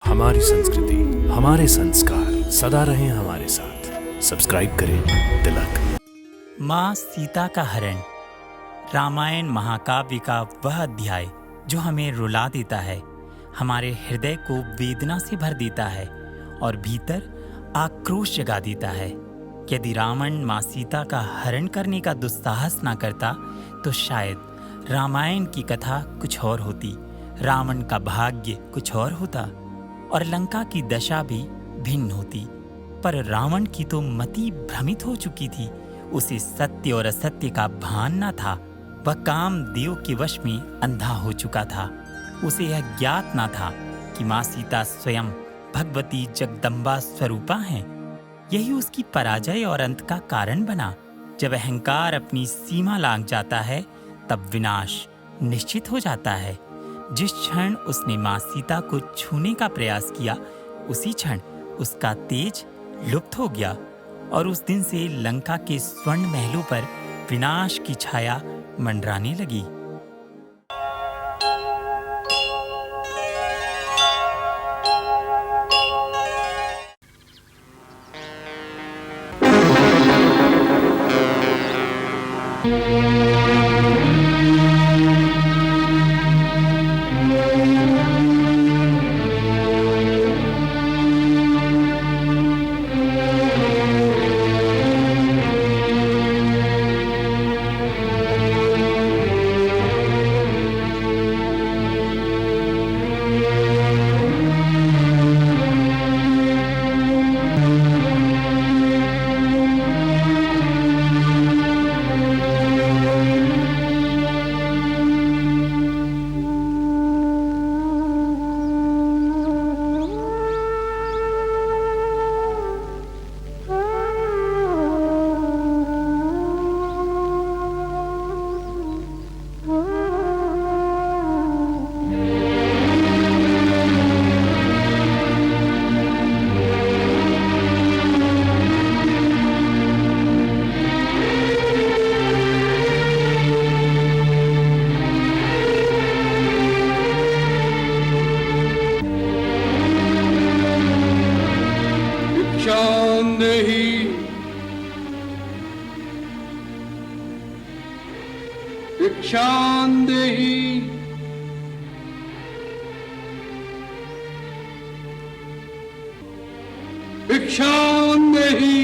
हमारी संस्कृति, हमारे संस्कार सदा रहें हमारे साथ। सब्सक्राइब करें तिलक। माँ सीता का हरण। रामायण महाकाव्य का वह अध्याय जो हमें रुला देता है, हमारे हृदय को वेदना से भर देता है और भीतर आक्रोश जगा देता है। यदि रावण माँ सीता का हरण करने का दुस्साहस ना करता तो शायद रामायण की कथा कुछ और होती, रावण का भाग्य कुछ और होता और लंका की दशा भी भिन्न होती। पर रावण की तो मति भ्रमित हो चुकी थी। उसे सत्य और असत्य का भान न था। वह कामदेव के वश में अंधा हो चुका था। उसे यह ज्ञात न था कि माँ सीता स्वयं भगवती जगदम्बा स्वरूपा हैं। यही उसकी पराजय और अंत का कारण बना। जब अहंकार अपनी सीमा लांघ जाता है तब विनाश निश्चित हो जाता है। जिस क्षण उसने माँ सीता को छूने का प्रयास किया, उसी क्षण उसका तेज लुप्त हो गया और उस दिन से लंका के स्वर्ण महलों पर विनाश की छाया मंडराने लगी। भिक्षान्देहि भिक्षान्देहि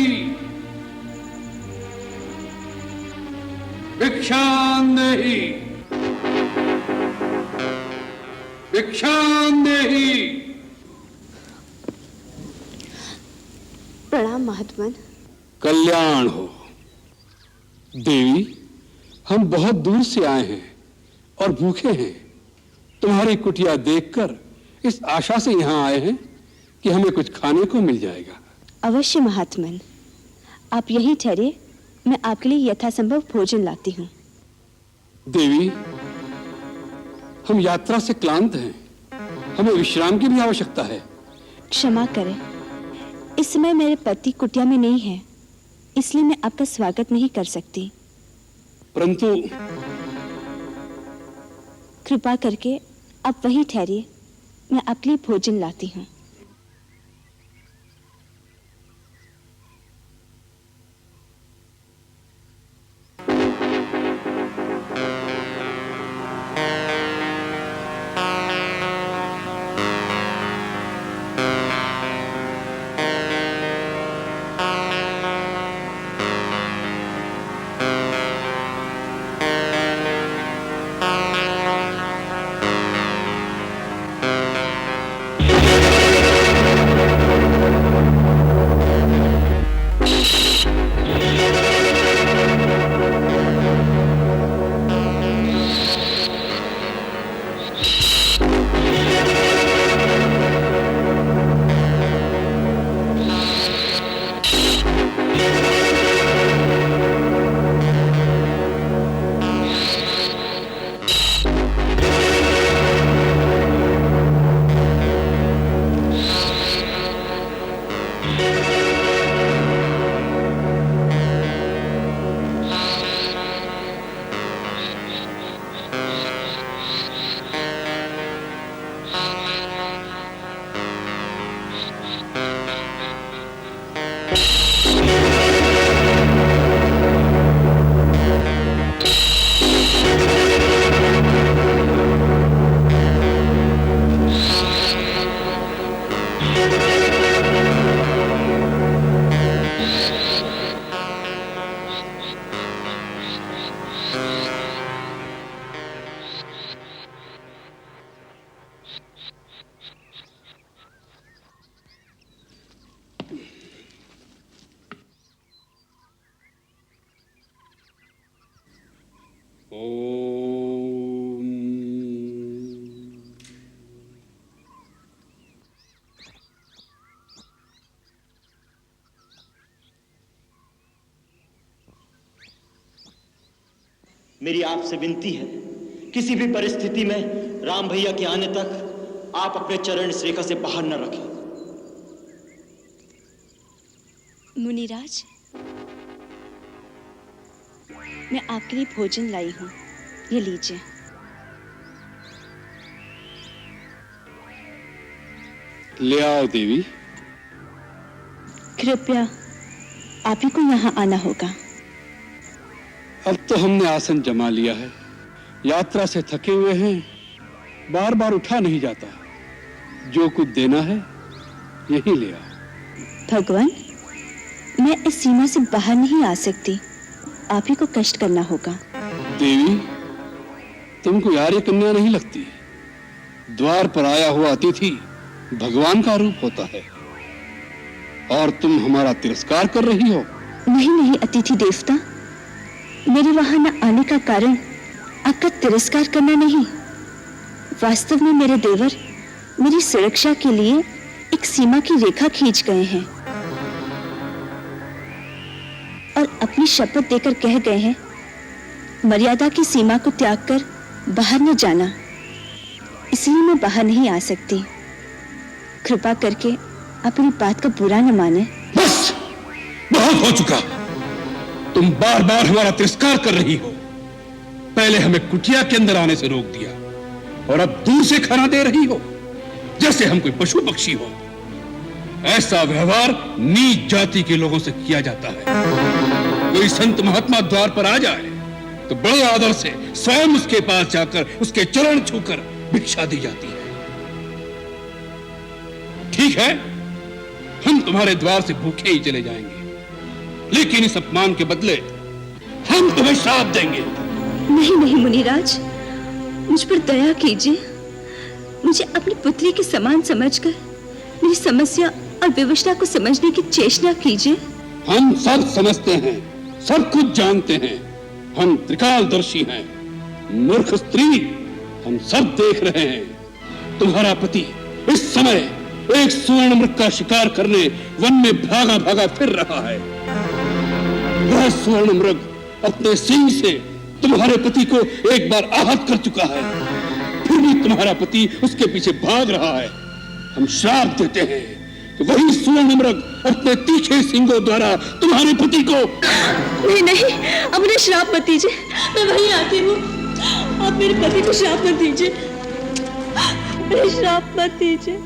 भिक्षान्देहि भिक्षान्देहि। प्रणाम महात्मन। कल्याण हो देवी। हम बहुत दूर से आए हैं और भूखे हैं। तुम्हारी कुटिया देखकर इस आशा से यहाँ आए हैं कि हमें कुछ खाने को मिल जाएगा। अवश्य महात्मन, आप यहीं ठहरे, मैं आपके लिए यथासंभव भोजन लाती हूँ। देवी, हम यात्रा से क्लांत हैं, हमें विश्राम की भी आवश्यकता है। क्षमा करें, इस समय मेरे पति कुटिया में नहीं है, इसलिए मैं आपका स्वागत नहीं कर सकती। परंतु कृपा करके आप वहीं ठहरिए, मैं आपके लिए भोजन लाती हूँ। ओम। मेरी आपसे विनती है, किसी भी परिस्थिति में राम भैया के आने तक आप अपने चरण इस रेखा से बाहर न रखें। मुनिराज, मैं आपके लिए भोजन लाई हूँ, ये लीजिए। ले आओ देवी। कृपया आप ही को यहाँ आना होगा। अब तो हमने आसन जमा लिया है, यात्रा से थके हुए हैं, बार बार उठा नहीं जाता। जो कुछ देना है यही ले आओ। भगवान, मैं इस सीमा से बाहर नहीं आ सकती, आप ही को कष्ट करना होगा। देवी, तुमको आर्य कन्या नहीं लगती? द्वार पर आया हुआ अतिथि भगवान का रूप होता है, और तुम हमारा तिरस्कार कर रही हो। नहीं नहीं अतिथि देवता, मेरे वहां न आने का कारण आपका तिरस्कार करना नहीं। वास्तव में मेरे देवर मेरी सुरक्षा के लिए एक सीमा की रेखा खींच गए हैं और अपनी शपथ देकर कह गए हैं, मर्यादा की सीमा को त्याग कर बाहर न जाना। इसलिए मैं बाहर नहीं आ सकती। कृपा करके आप मेरी बात का बुरा न माने। बस, बहुत हो चुका। तुम बार बार हमारा तिरस्कार कर रही हो। पहले हमें कुटिया के अंदर आने से रोक दिया, और अब दूर से खाना दे रही हो, जैसे हम कोई पशु पक्षी हो। ऐसा व्यवहार नीच जाति के लोगों से किया जाता है। कोई संत महात्मा द्वार पर आ जाए तो बड़े आदर से स्वयं उसके पास जाकर उसके चरण छूकर भिक्षा दी जाती है। ठीक है, हम तुम्हारे द्वार से भूखे ही चले जाएंगे, लेकिन इस अपमान के बदले हम तुम्हें श्राप देंगे। नहीं नहीं मुनिराज, मुझ पर दया कीजिए। मुझे अपनी पुत्री के समान समझकर मेरी समस्या और विवशता को समझने की चेष्टा कीजिए। हम सब समझते हैं, सब कुछ जानते हैं। हम त्रिकालदर्शी हैं। मूर्ख स्त्री, हम सब देख रहे हैं। तुम्हारा पति इस समय एक स्वर्ण मृग का शिकार करने वन में भागा भागा फिर रहा है। वह स्वर्ण मृग अपने सींग से तुम्हारे पति को एक बार आहत कर चुका है, फिर भी तुम्हारा पति उसके पीछे भाग रहा है। हम श्राप देते हैं कि वही स्वर्ण मृग अपने तीखे सींगों द्वारा तुम्हारे पति को। नहीं नहीं, अब मुझे श्राप मत दीजिए, मैं वहीं आती हूँ। आप मेरे पति को श्राप मत दीजिए, मेरे श्राप मत दीजिए।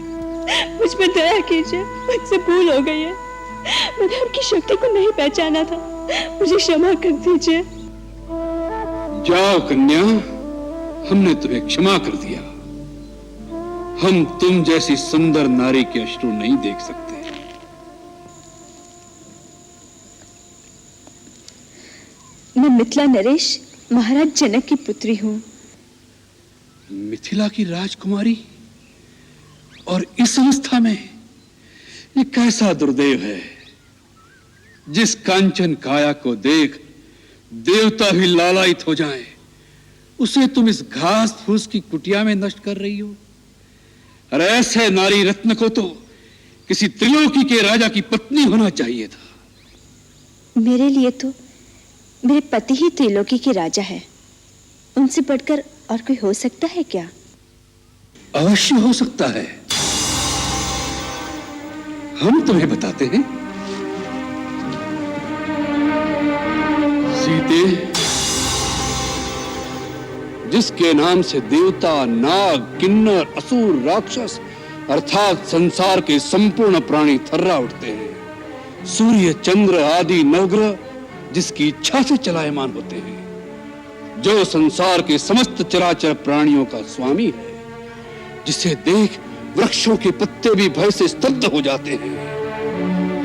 मुझ पर दया कीजिए, मुझसे भूल हो गई है। मैंने आपकी शक्ति को नहीं पहचाना था, मुझे क्षमा कर दीजिए। जाओ कन्या, हमने तुम्हें क्षमा कर दिया। हम तुम जैसी सुंदर नारी के अश्रु नहीं देख सकते। मैं मिथिला नरेश महाराज जनक की पुत्री हूँ। मिथिला की राजकुमारी, और इस अवस्था में ये कैसा दुर्दैव है। जिस कांचन काया को देख देवता भी लालायित हो जाएं, उसे तुम इस घास फूस की कुटिया में नष्ट कर रही हो। और ऐसे नारी रत्न को तो किसी त्रिलोकी के राजा की पत्नी होना चाहिए था। मेरे लिए तो मेरे पति ही त्रिलोकी के राजा है। उनसे बढ़कर और कोई हो सकता है क्या? अवश्य हो सकता है। हम तुम्हें बताते हैं। सीते, जिसके नाम से देवता, नाग, किन्नर, असुर, राक्षस अर्थात संसार के संपूर्ण प्राणी थर्रा उठते हैं, सूर्य चंद्र आदि नवग्रह जिसकी इच्छा से चलायमान होते हैं, जो संसार के समस्त चराचर प्राणियों का स्वामी है, जिसे देख वृक्षों के पत्ते भी भय से स्तब्ध हो जाते हैं,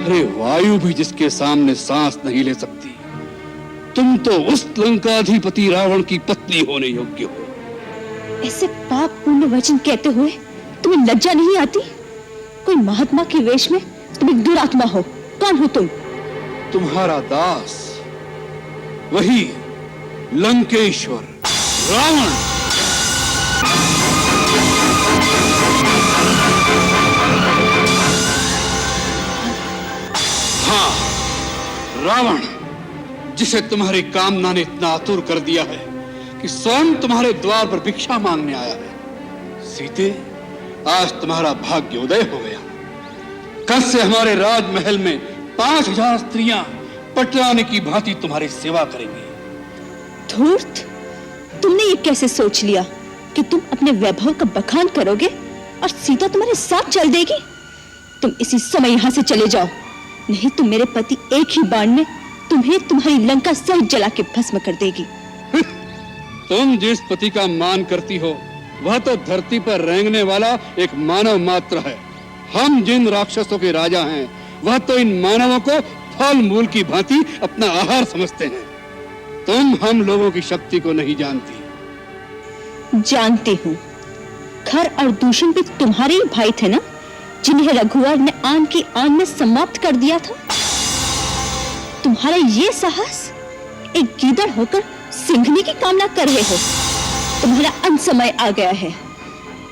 अरे वायु भी जिसके सामने सांस नहीं ले सकती, तुम तो उस लंकाधिपति रावण की पत्नी होने योग्य हो। ऐसे पाप पूर्ण वचन कहते हुए तुम्हें लज्जा नहीं आती? कोई महात्मा के वेश में तुम एक दुरात्मा हो। कौन हो तुम? तुम्हारा दास, वही लंकेश्वर रावण। हाँ, रावण, जिसे तुम्हारी कामना ने इतना आतुर कर दिया है कि स्वयं तुम्हारे द्वार पर भिक्षा मांगने आया है। सीते, आज तुम्हारा भाग्योदय हो गया। कल से हमारे राजमहल में 5000 स्त्रियां पटरानी की भांति तुम्हारी सेवा करेंगी। धूर्त, तुमने ये कैसे सोच लिया कि तुम अपने वैभव का बखान करोगे और सीता तुम्हारे साथ चल देगी? तुम इसी समय यहाँ से चले जाओ, नहीं तो मेरे पति एक ही बाण में तुम्हें तुम्हारी लंका सहित जला के भस्म कर देगी। तुम जिस पति का मान करती हो वह तो धरती पर रेंगने वाला एक मानव मात्र है। हम जिन राक्षसों के राजा हैं वह तो इन मानवों को फल मूल की भांति अपना आहार समझते हैं। तुम हम लोगों की शक्ति को नहीं जानती। जानती हूँ। खर और दूषण भी तुम्हारे ही भाई थे ना, जिन्हें रघुवर ने आन की आन में समाप्त कर दिया था। तुम्हारा ये साहस, एक गीदड़ होकर सिंघने की कामना कर रहे हो। तुम्हारा अंत समय आ गया है।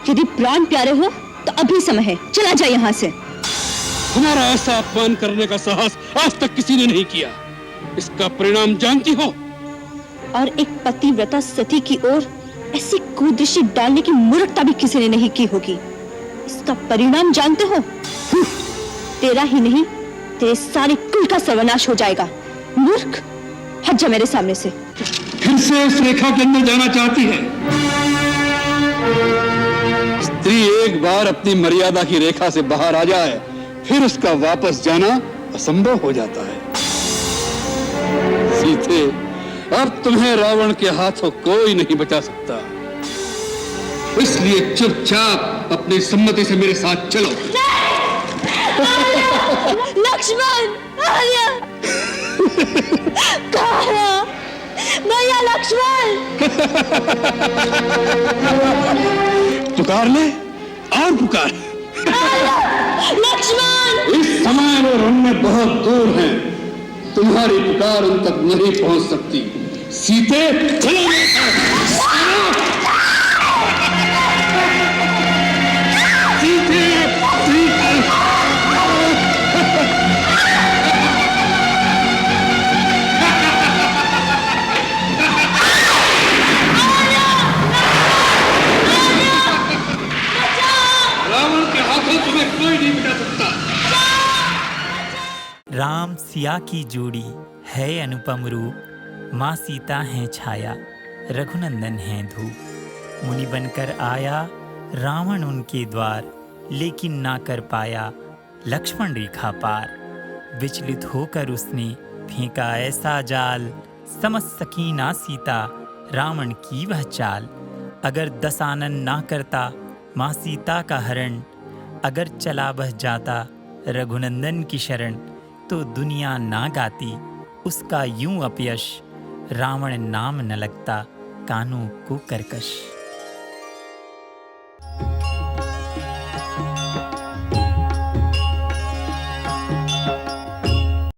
यदि प्राण प्यारे हो तो अभी समय है, चला जाए यहाँ से। हमारा ऐसा अपमान करने का साहस आज तक किसी ने नहीं किया। इसका परिणाम जानती हो? और एक पतिव्रता सती की ओर ऐसी कुदृष्टि डालने की मूर्खता भी किसी ने नहीं की होगी। इसका परिणाम जानते हो? तेरा ही नहीं, तेरे सारे कुल का सर्वनाश हो जाएगा। मूर्ख, हट जा मेरे सामने से। फिर से उस रेखा के अंदर जाना चाहती है? स्त्री एक बार अपनी मर्यादा की रेखा से बाहर आ जाए, फिर उसका वापस जाना असंभव हो जाता है। सीते, अब तुम्हें रावण के हाथों कोई नहीं बचा सकता। इसलिए चुपचाप अपनी सम्मति से मेरे साथ चलो। लक्ष्मण, आर्या, कहाँ? भैया लक्ष्मण। पुकार ले और पुकार। लक्ष्मण, इस समय वो रण्य बहुत दूर हैं, तुम्हारी पुकार उन तक नहीं पहुंच सकती। सीते, चलो। सीते, सीते। रावण के हाथों तुम्हें कोई नहीं बचा सकता। राम सिया की जोड़ी है अनुपम रूप, माँ सीता है छाया, रघुनंदन है धूप। मुनि बनकर आया रावण उनके द्वार, लेकिन ना कर पाया लक्ष्मण रेखा पार। विचलित होकर उसने फेंका ऐसा जाल, समझ सकी ना सीता रावण की वह चाल। अगर दशानन ना करता माँ सीता का हरण, अगर चला बह जाता रघुनंदन की शरण, तो दुनिया ना गाती उसका यूं अपयश। रावण नाम न लगता कानों को कर्कश।